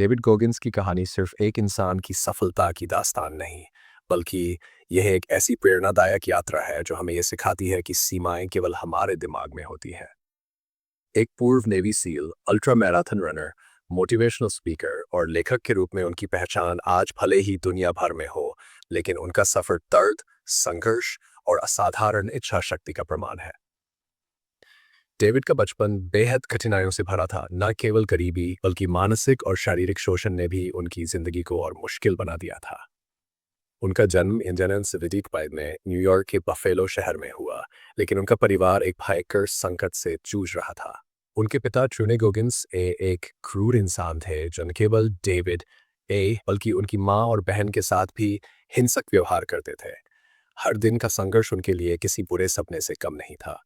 David Goggins की कहानी सिर्फ एक इंसान की सफलता की दास्तान नहीं, बल्कि यह एक ऐसी प्रेरणादायक यात्रा है जो हमें यह सिखाती है कि सीमाएं केवल हमारे दिमाग में होती हैं। एक पूर्व navy seal, ultra marathon runner, motivational speaker और लेखक के रूप में उनकी पहचान आज भले ही दुनिया भर में हो, लेकिन उनका सफर दर्द, संघर्ष और असाधारण इच्छा शक्ति का प्रमाण है। डेविड का बचपन बेहद कठिनाइयों से भरा था। न केवल गरीबी बल्कि मानसिक और शारीरिक शोषण ने भी उनकी जिंदगी को और मुश्किल बना दिया था। उनका जन्म इंडियन सिविल प्राइड में न्यूयॉर्क के बफेलो शहर में हुआ, लेकिन उनका परिवार एक भयंकर संकट से जूझ रहा था। उनके पिता ट्रूने गोगिंस एक क्रूर इंसान थे जो न केवल डेविड बल्कि उनकी माँ और बहन के साथ भी हिंसक व्यवहार करते थे। हर दिन का संघर्ष उनके लिए किसी बुरे सपने से कम नहीं था।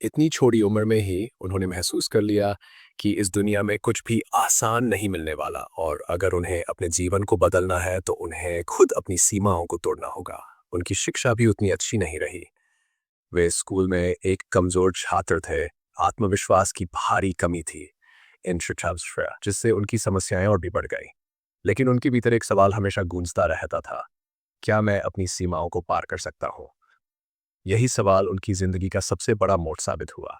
इतनी छोटी उम्र में ही उन्होंने महसूस कर लिया कि इस दुनिया में कुछ भी आसान नहीं मिलने वाला, और अगर उन्हें अपने जीवन को बदलना है तो उन्हें खुद अपनी सीमाओं को तोड़ना होगा। उनकी शिक्षा भी उतनी अच्छी नहीं रही। वे स्कूल में एक कमजोर छात्र थे। आत्मविश्वास की भारी कमी थी इन शिक्षा, जिससे उनकी समस्याएं और भी बढ़ गई। लेकिन उनके भीतर एक सवाल हमेशा गूंजता रहता था, क्या मैं अपनी सीमाओं को पार कर सकता हूँ? यही सवाल उनकी जिंदगी का सबसे बड़ा मोड़ साबित हुआ।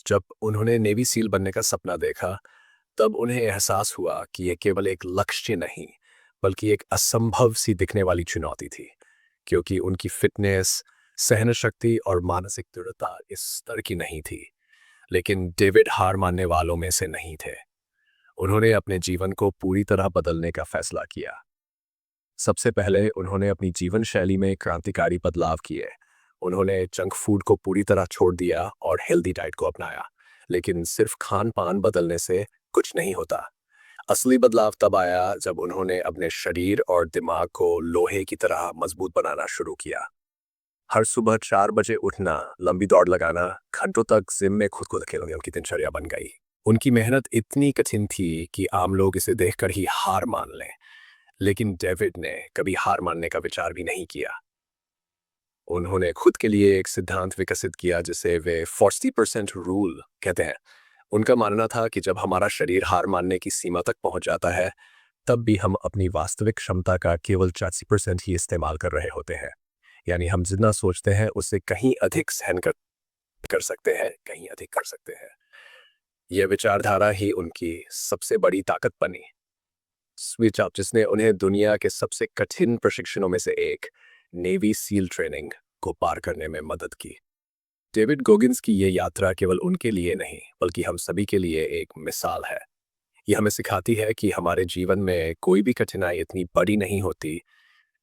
जब उन्होंने नेवी सील बनने का सपना देखा, तब उन्हें एहसास हुआ कि यह केवल एक लक्ष्य नहीं, बल्कि एक असंभव सी दिखने वाली चुनौती थी, क्योंकि उनकी फिटनेस, सहन शक्ति और मानसिक दृढ़ता इस स्तर की नहीं थी। लेकिन डेविड हार मानने वालों में से नहीं थे। उन्होंने अपने जीवन को पूरी तरह बदलने का फैसला किया। सबसे पहले उन्होंने अपनी जीवन शैली में क्रांतिकारी बदलाव किए। उन्होंने जंक फूड को पूरी तरह छोड़ दिया और हेल्दी डाइट को अपनाया। लेकिन सिर्फ खान पान बदलने से कुछ नहीं होता। असली बदलाव तब आया जब उन्होंने अपने शरीर और दिमाग को लोहे की तरह मजबूत बनाना शुरू किया। हर सुबह 4 बजे उठना, लंबी दौड़ लगाना, घंटों तक जिम में खुद को धकेलना उनकी दिनचर्या बन गई। उनकी मेहनत इतनी कठिन थी कि आम लोग इसे देखकर ही हार मान लें, लेकिन डेविड ने कभी हार मानने का विचार भी नहीं किया। उन्होंने खुद के लिए एक सिद्धांत विकसित किया जिसे वे 40% रूल कहते हैं। उनका मानना था कि जब हमारा शरीर हार मानने की सीमा तक पहुंच जाता है, तब भी हम अपनी वास्तविक क्षमता का केवल 40% ही इस्तेमाल कर रहे होते हैं। यानी हम जितना सोचते हैं उससे कहीं अधिक सहन कर सकते हैं, कहीं अधिक कर सकते हैं। यह विचारधारा ही उनकी सबसे बड़ी ताकत बनी। स्विच अप, जिसने उन्हें दुनिया के सबसे कठिन प्रशिक्षणों में से एक, नेवी सील ट्रेनिंग, को पार करने में मदद की। डेविड गोगिंस की ये यात्रा केवल उनके लिए नहीं, बल्कि हम सभी के लिए एक मिसाल है। यह हमें सिखाती है कि हमारे जीवन में कोई भी कठिनाई इतनी बड़ी नहीं होती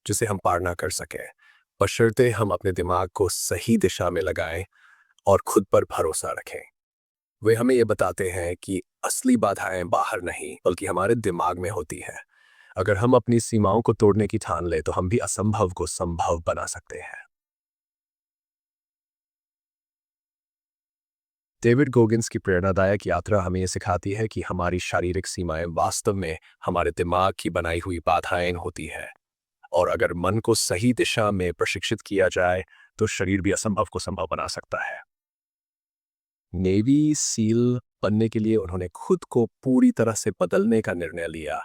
जिसे हम पार ना कर सकें, बशर्ते हम अपने दिमाग को सही दिशा में लगाएं और खुद पर भरोसा रखें। वे हमें ये बताते हैं कि असली बाधाएं बाहर नहीं, बल्कि हमारे दिमाग में होती हैं। अगर हम अपनी सीमाओं को तोड़ने की ठान लें तो हम भी असंभव को संभव बना सकते हैं। डेविड गोगिंस की प्रेरणादायक यात्रा हमें ये सिखाती है कि हमारी शारीरिक सीमाएं वास्तव में हमारे दिमाग की बनाई हुई बाधाएं होती है, और अगर मन को सही दिशा में प्रशिक्षित किया जाए तो शरीर भी असंभव को संभव बना सकता है। नेवी सील बनने के लिए उन्होंने खुद को पूरी तरह से बदलने का निर्णय लिया,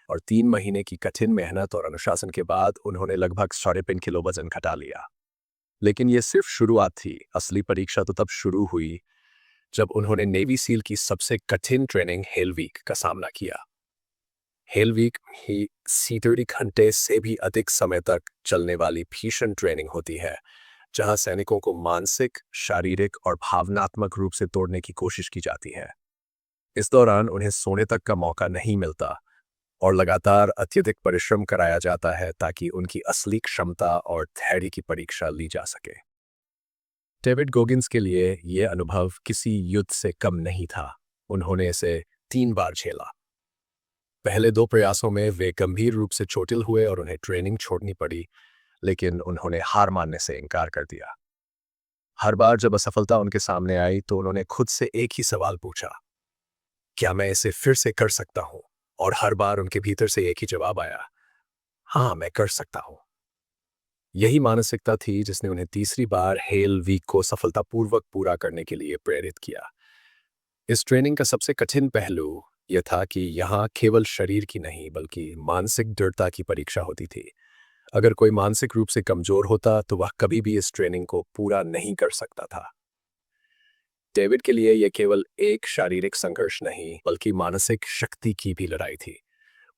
और 3 महीने की कठिन मेहनत और अनुशासन के बाद उन्होंने लगभग 3.5 किलो वजन घटा लिया। लेकिन ये सिर्फ शुरुआत थी। असली परीक्षा तो तब शुरू हुई जब उन्होंने नेवी सील की सबसे कठिन ट्रेनिंग हेल वीक का सामना किया। हेल वीक ही 30 घंटे से भी अधिक समय तक चलने वाली भीषण ट्रेनिंग होती है, जहां सैनिकों को मानसिक, शारीरिक और भावनात्मक रूप से तोड़ने की कोशिश की जाती है। इस दौरान उन्हें सोने तक का मौका नहीं मिलता और लगातार अत्यधिक परिश्रम कराया जाता है ताकि उनकी असली क्षमता और धैर्य की परीक्षा ली जा सके। डेविड गोगिंस के लिए यह अनुभव किसी युद्ध से कम नहीं था। उन्होंने इसे 3 बार झेला। पहले 2 प्रयासों में वे गंभीर रूप से चोटिल हुए और उन्हें ट्रेनिंग छोड़नी पड़ी, लेकिन उन्होंने हार मानने से इनकार कर दिया। हर बार जब असफलता उनके सामने आई तो उन्होंने खुद से एक ही सवाल पूछा, क्या मैं इसे फिर से कर सकता हूँ? और हर बार उनके भीतर से एक ही जवाब आया, हाँ, मैं कर सकता हूँ। यही मानसिकता थी जिसने उन्हें तीसरी बार हेल वीक को सफलतापूर्वक पूरा करने के लिए प्रेरित किया। इस ट्रेनिंग का सबसे कठिन पहलू यह था कि यहाँ केवल शरीर की नहीं बल्कि मानसिक दृढ़ता की परीक्षा होती थी। अगर कोई मानसिक रूप से कमजोर होता तो वह कभी भी इस ट्रेनिंग को पूरा नहीं कर सकता था। डेविड के लिए यह केवल एक शारीरिक संघर्ष नहीं बल्कि मानसिक शक्ति की भी लड़ाई थी।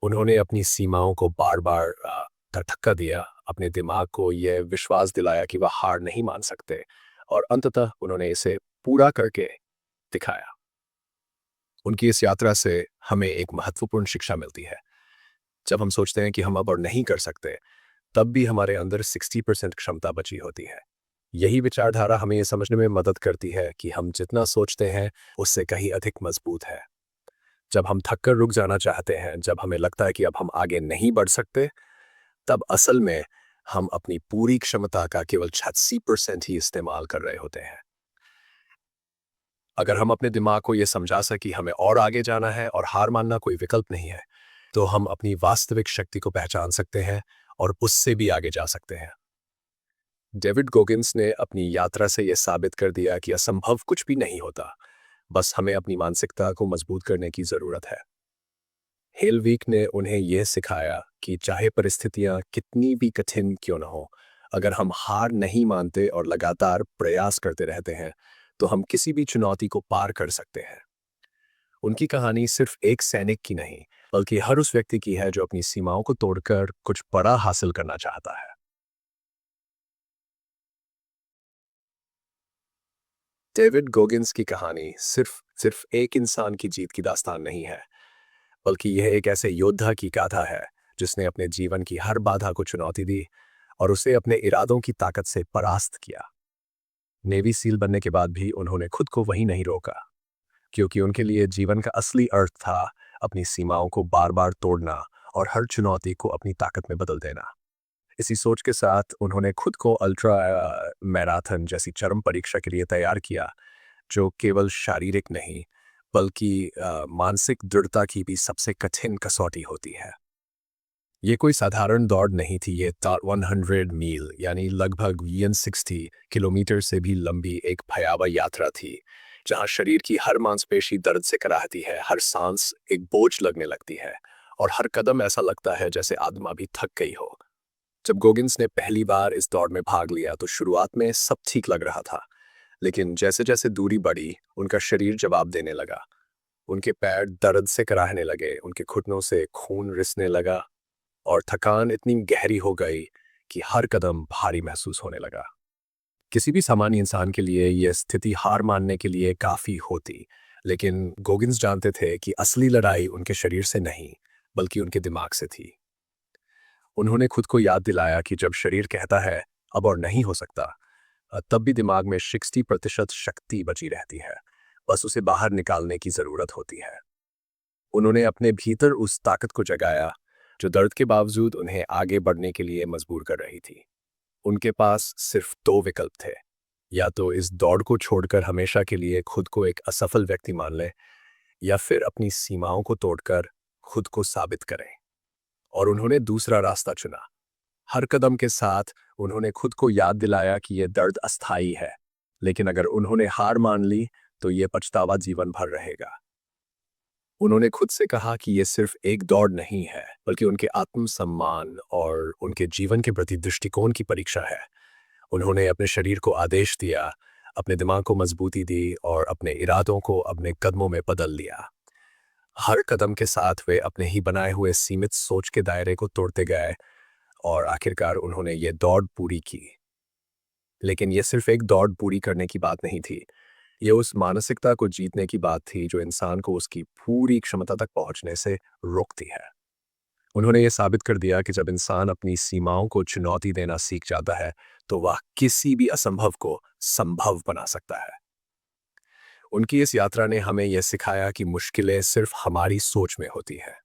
उन्होंने अपनी सीमाओं को बार बार धक्का दिया, अपने दिमाग को यह विश्वास दिलाया कि वह हार नहीं मान सकते, और अंततः उन्होंने इसे पूरा करके दिखाया। उनकी इस यात्रा से हमें एक महत्वपूर्ण शिक्षा मिलती है। जब हम सोचते हैं कि हम अब और नहीं कर सकते, तब भी हमारे अंदर 60% क्षमता बची होती है। यही विचारधारा हमें यह समझने में मदद करती है कि हम जितना सोचते हैं उससे कहीं अधिक मजबूत है। जब हम थक कर रुक जाना चाहते हैं, जब हमें लगता है कि अब हम आगे नहीं बढ़ सकते, तब असल में हम अपनी पूरी क्षमता का केवल 86% ही इस्तेमाल कर रहे होते हैं। अगर हम अपने दिमाग को यह समझा सकें कि हमें और आगे जाना है और हार मानना कोई विकल्प नहीं है, तो हम अपनी वास्तविक शक्ति को पहचान सकते हैं और उससे भी आगे जा सकते हैं। डेविड गोगिंस ने अपनी यात्रा से यह साबित कर दिया कि असंभव कुछ भी नहीं होता, बस हमें अपनी मानसिकता को मजबूत करने की जरूरत है। हेलवीक ने उन्हें यह सिखाया कि चाहे परिस्थितियां कितनी भी कठिन क्यों न हो, अगर हम हार नहीं मानते और लगातार प्रयास करते रहते हैं, तो हम किसी भी चुनौती को पार कर सकते हैं। उनकी कहानी सिर्फ एक सैनिक की नहीं, बल्कि हर उस व्यक्ति की है जो अपनी सीमाओं को तोड़कर कुछ बड़ा हासिल करना चाहता है। डेविड गोगिंस की कहानी सिर्फ सिर्फ एक इंसान की जीत की दास्तान नहीं है, बल्कि यह एक ऐसे योद्धा की गाथा है जिसने अपने जीवन की हर बाधा को चुनौती दी और उसे अपने इरादों की ताकत से परास्त किया। नेवी सील बनने के बाद भी उन्होंने खुद को वहीं नहीं रोका, क्योंकि उनके लिए जीवन का असली अर्थ था अपनी सीमाओं को बार बार तोड़ना और हर चुनौती को अपनी ताकत में बदल देना। इसी सोच के साथ उन्होंने खुद को अल्ट्रा मैराथन जैसी चरम परीक्षा के लिए तैयार किया, जो केवल शारीरिक नहीं बल्कि मानसिक दृढ़ता की भी सबसे कठिन कसौटी होती है। ये कोई साधारण दौड़ नहीं थी, ये 100 मील यानी लगभग 160 किलोमीटर से भी लंबी एक भयावह यात्रा थी, जहां शरीर की हर मांसपेशी दर्द से कराहती है, हर सांस एक बोझ लगने लगती है और हर कदम ऐसा लगता है जैसे आत्मा भी थक गई हो। जब गोगिंस ने पहली बार इस दौड़ में भाग लिया तो शुरुआत में सब ठीक लग रहा था, लेकिन जैसे जैसे दूरी बढ़ी, उनका शरीर जवाब देने लगा। उनके पैर दर्द से कराहने लगे, उनके घुटनों से खून रिसने लगा और थकान इतनी गहरी हो गई कि हर कदम भारी महसूस होने लगा। किसी भी सामान्य इंसान के लिए यह स्थिति हार मानने के लिए काफी होती, लेकिन गोगिंस जानते थे कि असली लड़ाई उनके शरीर से नहीं बल्कि उनके दिमाग से थी। उन्होंने खुद को याद दिलाया कि जब शरीर कहता है अब और नहीं हो सकता, तब भी दिमाग में 60% शक्ति बची रहती है, बस उसे बाहर निकालने की जरूरत होती है। उन्होंने अपने भीतर उस ताकत को जगाया जो दर्द के बावजूद उन्हें आगे बढ़ने के लिए मजबूर कर रही थी। उनके पास सिर्फ दो विकल्प थे, या तो इस दौड़ को छोड़कर हमेशा के लिए खुद को एक असफल व्यक्ति मान लें, या फिर अपनी सीमाओं को तोड़कर खुद को साबित करें। और उन्होंने दूसरा रास्ता चुना। हर कदम के साथ उन्होंने खुद को याद दिलाया कि यह दर्द अस्थायी है, लेकिन अगर उन्होंने हार मान ली तो यह पछतावा जीवन भर रहेगा। उन्होंने खुद से कहा कि यह सिर्फ एक दौड़ नहीं है, बल्कि उनके आत्मसम्मान और उनके जीवन के प्रति दृष्टिकोण की परीक्षा है। उन्होंने अपने शरीर को आदेश दिया, अपने दिमाग को मजबूती दी और अपने इरादों को अपने कदमों में बदल लिया। हर कदम के साथ वे अपने ही बनाए हुए सीमित सोच के दायरे को तोड़ते गए और आखिरकार उन्होंने ये दौड़ पूरी की। लेकिन ये सिर्फ एक दौड़ पूरी करने की बात नहीं थी, ये उस मानसिकता को जीतने की बात थी जो इंसान को उसकी पूरी क्षमता तक पहुंचने से रोकती है। उन्होंने ये साबित कर दिया कि जब इंसान अपनी सीमाओं को चुनौती देना सीख जाता है, तो वह किसी भी असंभव को संभव बना सकता है। उनकी इस यात्रा ने हमें यह सिखाया कि मुश्किलें सिर्फ हमारी सोच में होती हैं।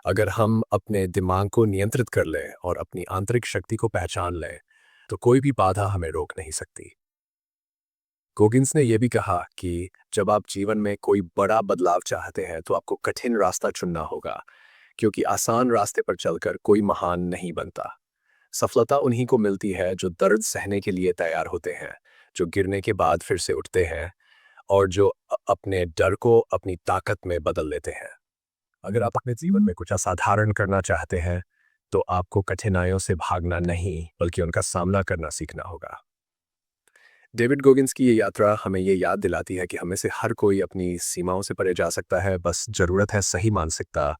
अगर हम अपने दिमाग को नियंत्रित कर लें और अपनी आंतरिक शक्ति को पहचान लें, तो कोई भी बाधा हमें रोक नहीं सकती। गोगिंस ने यह भी कहा कि जब आप जीवन में कोई बड़ा बदलाव चाहते हैं, तो आपको कठिन रास्ता चुनना होगा, क्योंकि आसान रास्ते पर चलकर कोई महान नहीं बनता। सफलता उन्हीं को मिलती है जो दर्द सहने के लिए तैयार होते हैं, जो गिरने के बाद फिर से उठते हैं और जो अपने डर को अपनी ताकत में बदल लेते हैं। अगर आप अपने जीवन में कुछ असाधारण करना चाहते हैं, तो आपको कठिनाइयों से भागना नहीं, बल्कि उनका सामना करना सीखना होगा। डेविड गोगिंस की ये यात्रा हमें ये याद दिलाती है कि हमें से हर कोई अपनी सीमाओं से परे जा सकता है, बस ज़रूरत है सही मानसिकता,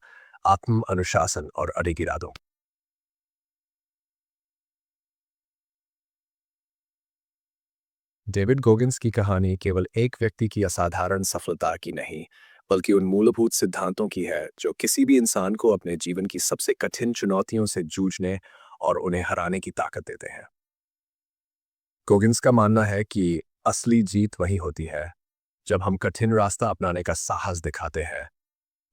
आत्म अनुशासन और अडिग इरादों। डेविड गोगिंस की कहानी केवल एक व्यक्ति की असाधारण सफलता की नहीं, बल्कि उन मूलभूत सिद्धांतों की है जो किसी भी इंसान को अपने जीवन की सबसे कठिन चुनौतियों से जूझने और उन्हें हराने की ताकत देते हैं। गोगिंस का मानना है कि असली जीत वही होती है जब हम कठिन रास्ता अपनाने का साहस दिखाते हैं,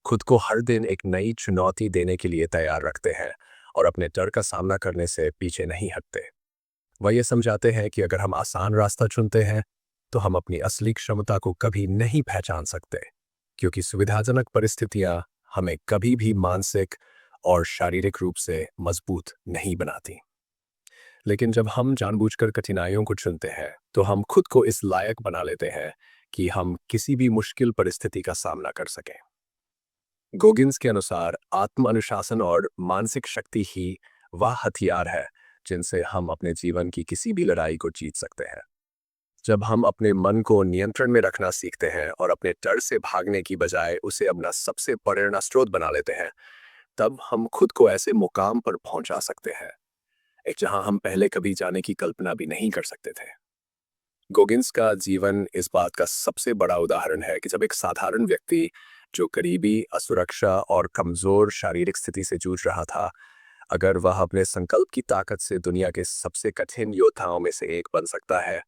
खुद को हर दिन एक नई चुनौती देने के लिए तैयार रखते हैं और अपने डर का सामना करने से पीछे नहीं हटते। वह ये समझाते हैं कि अगर हम आसान रास्ता चुनते हैं, तो हम अपनी असली क्षमता को कभी नहीं पहचान सकते, क्योंकि सुविधाजनक परिस्थितियां हमें कभी भी मानसिक और शारीरिक रूप से मजबूत नहीं बनाती। लेकिन जब हम जानबूझकर कठिनाइयों को चुनते हैं, तो हम खुद को इस लायक बना लेते हैं कि हम किसी भी मुश्किल परिस्थिति का सामना कर सकें। गोगिंस के अनुसार आत्म अनुशासन और मानसिक शक्ति ही वह हथियार है जिनसे हम अपने जीवन की किसी भी लड़ाई को जीत सकते हैं। जब हम अपने मन को नियंत्रण में रखना सीखते हैं और अपने डर से भागने की बजाय उसे अपना सबसे प्रेरणा स्रोत बना लेते हैं, तब हम खुद को ऐसे मुकाम पर पहुंचा सकते हैं एक जहां हम पहले कभी जाने की कल्पना भी नहीं कर सकते थे। गोगिंस का जीवन इस बात का सबसे बड़ा उदाहरण है कि जब एक साधारण व्यक्ति जो गरीबी, असुरक्षा और कमजोर शारीरिक स्थिति से जूझ रहा था, अगर वह अपने संकल्प की ताकत से दुनिया के सबसे कठिन योद्धाओं में से एक बन सकता है,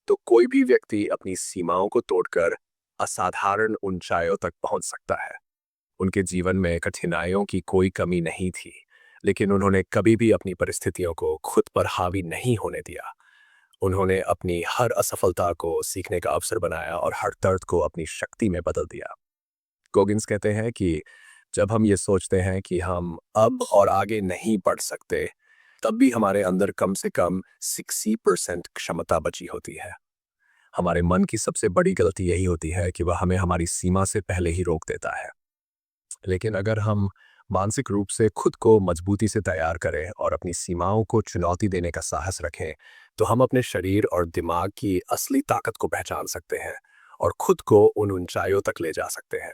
तो कोई भी व्यक्ति अपनी सीमाओं को तोड़कर असाधारण ऊंचाइयों तक पहुंच सकता है। उनके जीवन में कठिनाइयों की कोई कमी नहीं थी, लेकिन उन्होंने कभी भी अपनी परिस्थितियों को खुद पर हावी नहीं होने दिया। उन्होंने अपनी हर असफलता को सीखने का अवसर बनाया और हर दर्द को अपनी शक्ति में बदल दिया। गोगिंस कहते हैं कि जब हम ये सोचते हैं कि हम अब और आगे नहीं बढ़ सकते, तब भी हमारे अंदर कम से कम 60% क्षमता बची होती है। हमारे मन की सबसे बड़ी गलती यही होती है कि वह हमें हमारी सीमा से पहले ही रोक देता है। लेकिन अगर हम मानसिक रूप से खुद को मजबूती से तैयार करें और अपनी सीमाओं को चुनौती देने का साहस रखें, तो हम अपने शरीर और दिमाग की असली ताकत को पहचान सकते हैं और खुद को उन ऊंचाइयों तक ले जा सकते हैं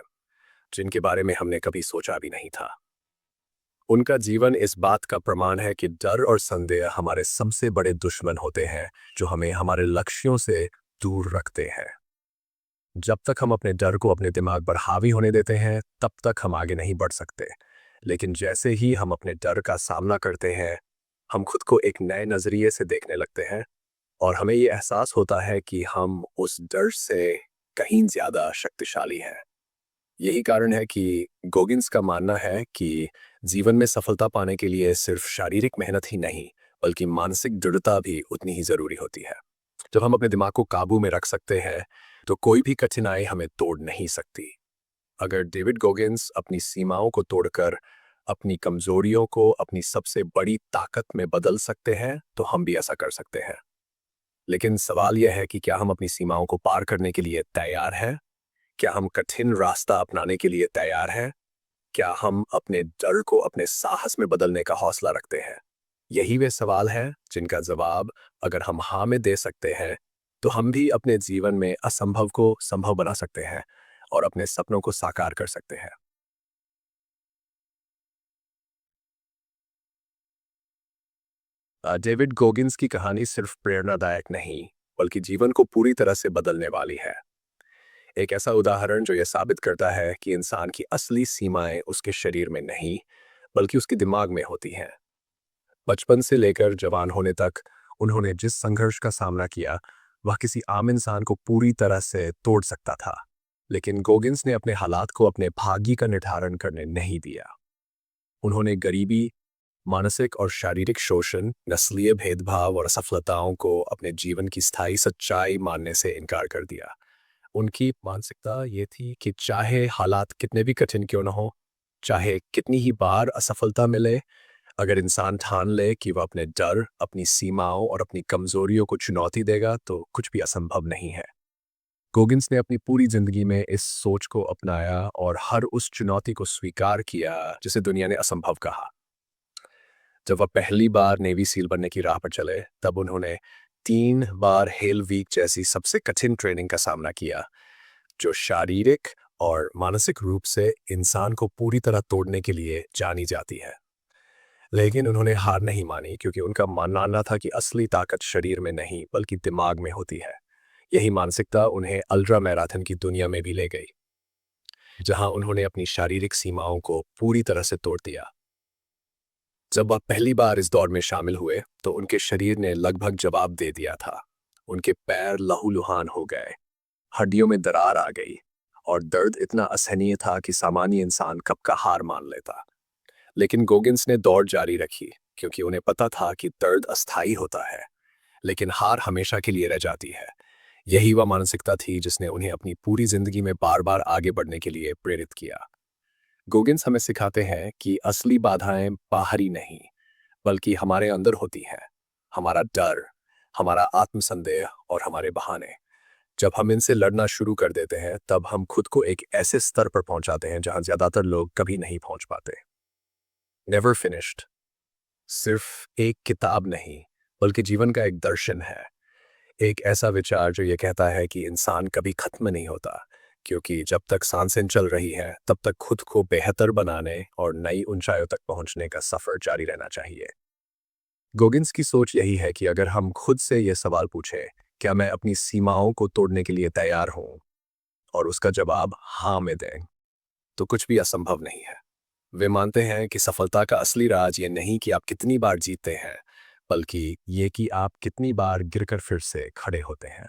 जिनके बारे में हमने कभी सोचा भी नहीं था। उनका जीवन इस बात का प्रमाण है कि डर और संदेह हमारे सबसे बड़े दुश्मन होते हैं, जो हमें हमारे लक्ष्यों से दूर रखते हैं। जब तक हम अपने डर को अपने दिमाग पर हावी होने देते हैं, तब तक हम आगे नहीं बढ़ सकते। लेकिन जैसे ही हम अपने डर का सामना करते हैं, हम खुद को एक नए नज़रिए से देखने लगते हैं और हमें ये एहसास होता है कि हम उस डर से कहीं ज़्यादा शक्तिशाली हैं। यही कारण है कि गोगिंस का मानना है कि जीवन में सफलता पाने के लिए सिर्फ शारीरिक मेहनत ही नहीं, बल्कि मानसिक दृढ़ता भी उतनी ही ज़रूरी होती है। जब हम अपने दिमाग को काबू में रख सकते हैं, तो कोई भी कठिनाई हमें तोड़ नहीं सकती। अगर डेविड गोगिंस अपनी सीमाओं को तोड़कर अपनी कमजोरियों को अपनी सबसे बड़ी ताकत में बदल सकते हैं, तो हम भी ऐसा कर सकते हैं। लेकिन सवाल यह है कि क्या हम अपनी सीमाओं को पार करने के लिए तैयार हैं? क्या हम कठिन रास्ता अपनाने के लिए तैयार हैं? क्या हम अपने डर को अपने साहस में बदलने का हौसला रखते हैं? यही वे सवाल हैं जिनका जवाब अगर हम हाँ में दे सकते हैं, तो हम भी अपने जीवन में असंभव को संभव बना सकते हैं और अपने सपनों को साकार कर सकते हैं। डेविड गोगिंस की कहानी सिर्फ प्रेरणादायक नहीं, बल्कि जीवन को पूरी तरह से बदलने वाली है। एक ऐसा उदाहरण जो यह साबित करता है कि इंसान की असली सीमाएं उसके शरीर में नहीं, बल्कि उसके दिमाग में होती हैं। बचपन से लेकर जवान होने तक उन्होंने जिस संघर्ष का सामना किया, वह किसी आम इंसान को पूरी तरह से तोड़ सकता था। लेकिन गोगिंस ने अपने हालात को अपने भाग्य का निर्धारण करने नहीं दिया। उन्होंने गरीबी, मानसिक और शारीरिक शोषण, नस्लीय भेदभाव और असफलताओं को अपने जीवन की स्थायी सच्चाई मानने से इनकार कर दिया। उनकी मानसिकता ये थी कि चाहे हालात कितने भी कठिन क्यों न हो, चाहे कितनी ही बार असफलता मिले, अगर इंसान ठान ले कि वह अपने डर, अपनी सीमाओं और अपनी कमजोरियों को चुनौती देगा, तो कुछ भी असंभव नहीं है। गोगिंस ने अपनी पूरी जिंदगी में इस सोच को अपनाया और हर उस चुनौती को स्वीकार किया जिसे दुनिया ने असंभव कहा। जब वह पहली बार नेवी सील बनने की राह पर चले, तब उन्होंने 3 बार हेल वीक जैसी सबसे कठिन ट्रेनिंग का सामना किया, जो शारीरिक और मानसिक रूप से इंसान को पूरी तरह तोड़ने के लिए जानी जाती है। लेकिन उन्होंने हार नहीं मानी, क्योंकि उनका मानना था कि असली ताकत शरीर में नहीं बल्कि दिमाग में होती है। यही मानसिकता उन्हें अल्ट्रा मैराथन की दुनिया में भी ले गई, जहां उन्होंने अपनी शारीरिक सीमाओं को पूरी तरह से तोड़ दिया। जब वह पहली बार इस दौड़ में शामिल हुए, तो उनके शरीर ने लगभग जवाब दे दिया था। उनके पैर लहूलुहान हो गए, हड्डियों में दरार आ गई और दर्द इतना असहनीय था कि सामान्य इंसान कब का हार मान लेता। लेकिन गोगिंस ने दौड़ जारी रखी, क्योंकि उन्हें पता था कि दर्द अस्थायी होता है, लेकिन हार हमेशा के लिए रह जाती है। यही वह मानसिकता थी जिसने उन्हें अपनी पूरी जिंदगी में बार बार आगे बढ़ने के लिए प्रेरित किया। गोगिंस हमें सिखाते हैं कि असली बाधाएं बाहरी नहीं बल्कि हमारे अंदर होती हैं। हमारा डर, हमारा आत्मसंदेह और हमारे बहाने। जब हम इनसे लड़ना शुरू कर देते हैं, तब हम खुद को एक ऐसे स्तर पर पहुंचाते हैं जहां ज्यादातर लोग कभी नहीं पहुंच पाते। नेवर फिनिश्ड सिर्फ एक किताब नहीं, बल्कि जीवन का एक दर्शन है। एक ऐसा विचार जो ये कहता है कि इंसान कभी खत्म नहीं होता, क्योंकि जब तक सांसें चल रही हैं, तब तक खुद को बेहतर बनाने और नई ऊंचाइयों तक पहुंचने का सफर जारी रहना चाहिए। गोगिंस की सोच यही है कि अगर हम खुद से ये सवाल पूछें, क्या मैं अपनी सीमाओं को तोड़ने के लिए तैयार हूं, और उसका जवाब हाँ में दें, तो कुछ भी असंभव नहीं है। वे मानते हैं कि सफलता का असली राज ये नहीं कि आप कितनी बार जीतते हैं, बल्कि ये कि आप कितनी बार गिरकर फिर से खड़े होते हैं।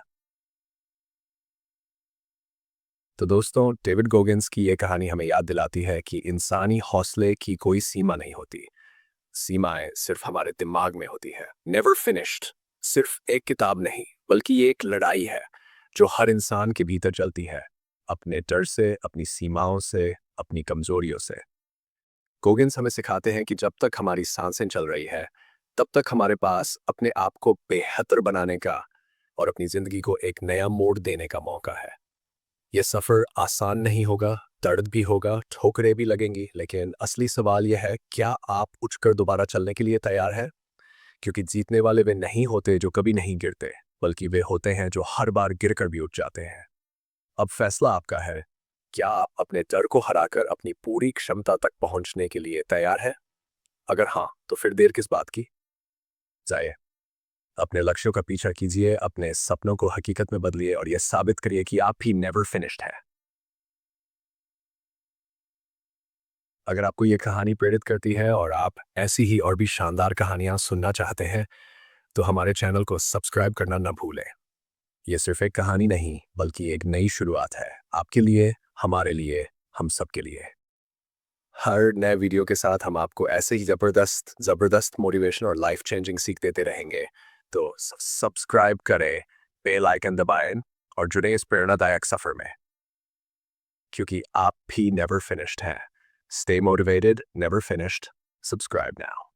तो दोस्तों, डेविड गोगिंस की ये कहानी हमें याद दिलाती है कि इंसानी हौसले की कोई सीमा नहीं होती। सीमाएं सिर्फ हमारे दिमाग में होती है। नेवर फिनिश्ड सिर्फ एक किताब नहीं, बल्कि ये एक लड़ाई है जो हर इंसान के भीतर चलती है, अपने डर से, अपनी सीमाओं से, अपनी कमजोरियों से। गोगिंस हमें सिखाते हैं कि जब तक हमारी सांसें चल रही है, तब तक हमारे पास अपने आप को बेहतर बनाने का और अपनी जिंदगी को एक नया मोड़ देने का मौका है। ये सफर आसान नहीं होगा, दर्द भी होगा, ठोकरें भी लगेंगी, लेकिन असली सवाल यह है, क्या आप उठकर दोबारा चलने के लिए तैयार हैं? क्योंकि जीतने वाले वे नहीं होते जो कभी नहीं गिरते, बल्कि वे होते हैं जो हर बार गिरकर भी उठ जाते हैं। अब फैसला आपका है। क्या आप अपने डर को हराकर अपनी पूरी क्षमता तक पहुंचने के लिए तैयार हैं? अगर हाँ, तो फिर देर किस बात की? जाइए, अपने लक्ष्यों का पीछा कीजिए, अपने सपनों को हकीकत में बदलिए और यह साबित करिए कि आप भी नेवर फिनिश्ड हैं। अगर आपको ये कहानी प्रेरित करती है और आप ऐसी ही और भी शानदार कहानियां सुनना चाहते हैं, तो हमारे चैनल को सब्सक्राइब करना न भूलें। ये सिर्फ एक कहानी नहीं, बल्कि एक नई शुरुआत है, आपके लिए, हमारे लिए, हम सबके लिए। हर नए वीडियो के साथ हम आपको ऐसे ही ज़बरदस्त ज़बरदस्त मोटिवेशन और लाइफ चेंजिंग सीख देते रहेंगे। तो सब्सक्राइब करें, बेल आइकन दबाएं और जुड़े इस प्रेरणादायक सफ़र में, क्योंकि आप भी नेवर फिनिश्ड हैं। Stay motivated, never finished. Subscribe now.